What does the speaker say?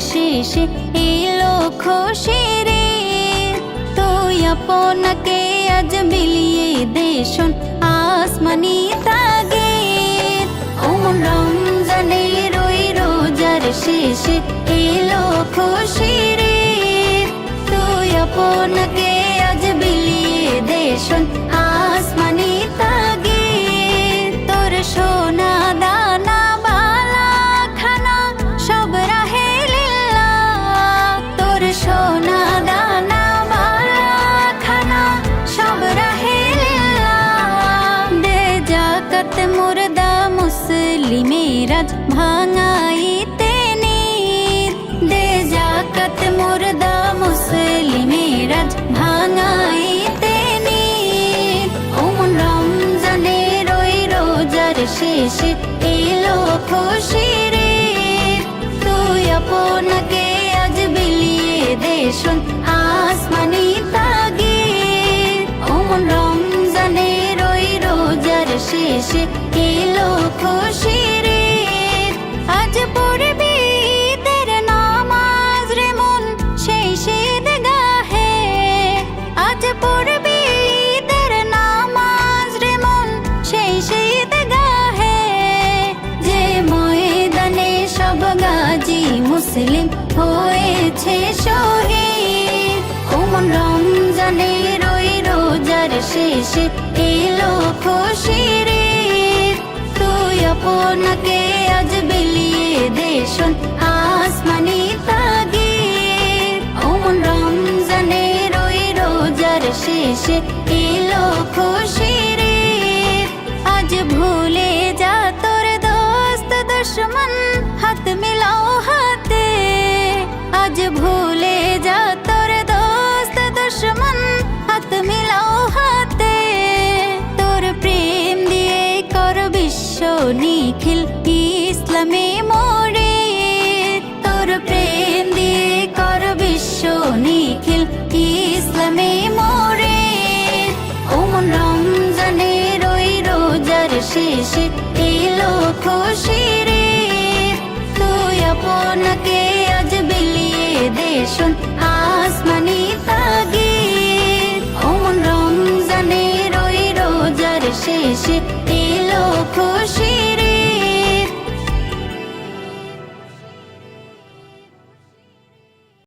শেষে এলো খুশির ঈদ। তুই আপনাকে আজ বিলিয়ে দে শোন আসমানি তাগিদ। রমজানের ওই রোজার শেষে এলো খুশির ঈদ। তুই আপনাকে আজ বিলিয়ে দে শোন আসমানি তাগিদ। তোর সোনা দানা বালা খানা সব রাহে লিল্লাহ। তোর সোনা দানা বালা খানা সব রাহে লিল্লাহ। দে জাকাত মুর্দা মুসলিমের আজ ভাঙাইতে নিদ। দে জাকাত মুর্দা মুসলিমের আজ ভাঙাইতে নিদ। রমজানের ওই রোজার শেষে এলো খুশির ঈদ। তুই আপনাকে আজ বিলিয়ে দে শোন আসমানি তাগিদ। রমজানের ওই রোজার শেষে এলো খুশির ঈদ। আজ পড়বি ঈদের নামাজ রে মন সেই ঈদগাহে। আজ পড়বি ঈদের নামাজ রে মন সেই ঈদগাহে। যে ময়দানে সব গাজী মুসলিম হয়েছে শহীদ। রমজানের ওই রোজার শেষে এলো খুশির ঈদ। তুই আপনাকে আজ বিলিয়ে দে শোন আসমানি তাগিদ। রমজানের ওই রোজার শেষে এলো খুশির ঈদ। আজ ভুলে যা তোর দোস্ত দুশ্মন হাত মিলাও হাতে। আজ ভুলে যা তোর দোস্ত দুশ্মন হাত মিলাও হাতে। তোর প্রেম দিয়ে কর বিশ্ব নিখিল ইসলামে মোরে। তোর প্রেম দিয়ে কর বিশ্ব নিখিল ইসলামে মোরে। রমজানের ওই রোজার শেষে এলো খুশির ঈদ। তুই আপনাকে আজ বিলিয়ে দে শোন আসমানি তাগিদ। রমজানের ওই রোজার শেষে এলো খুশি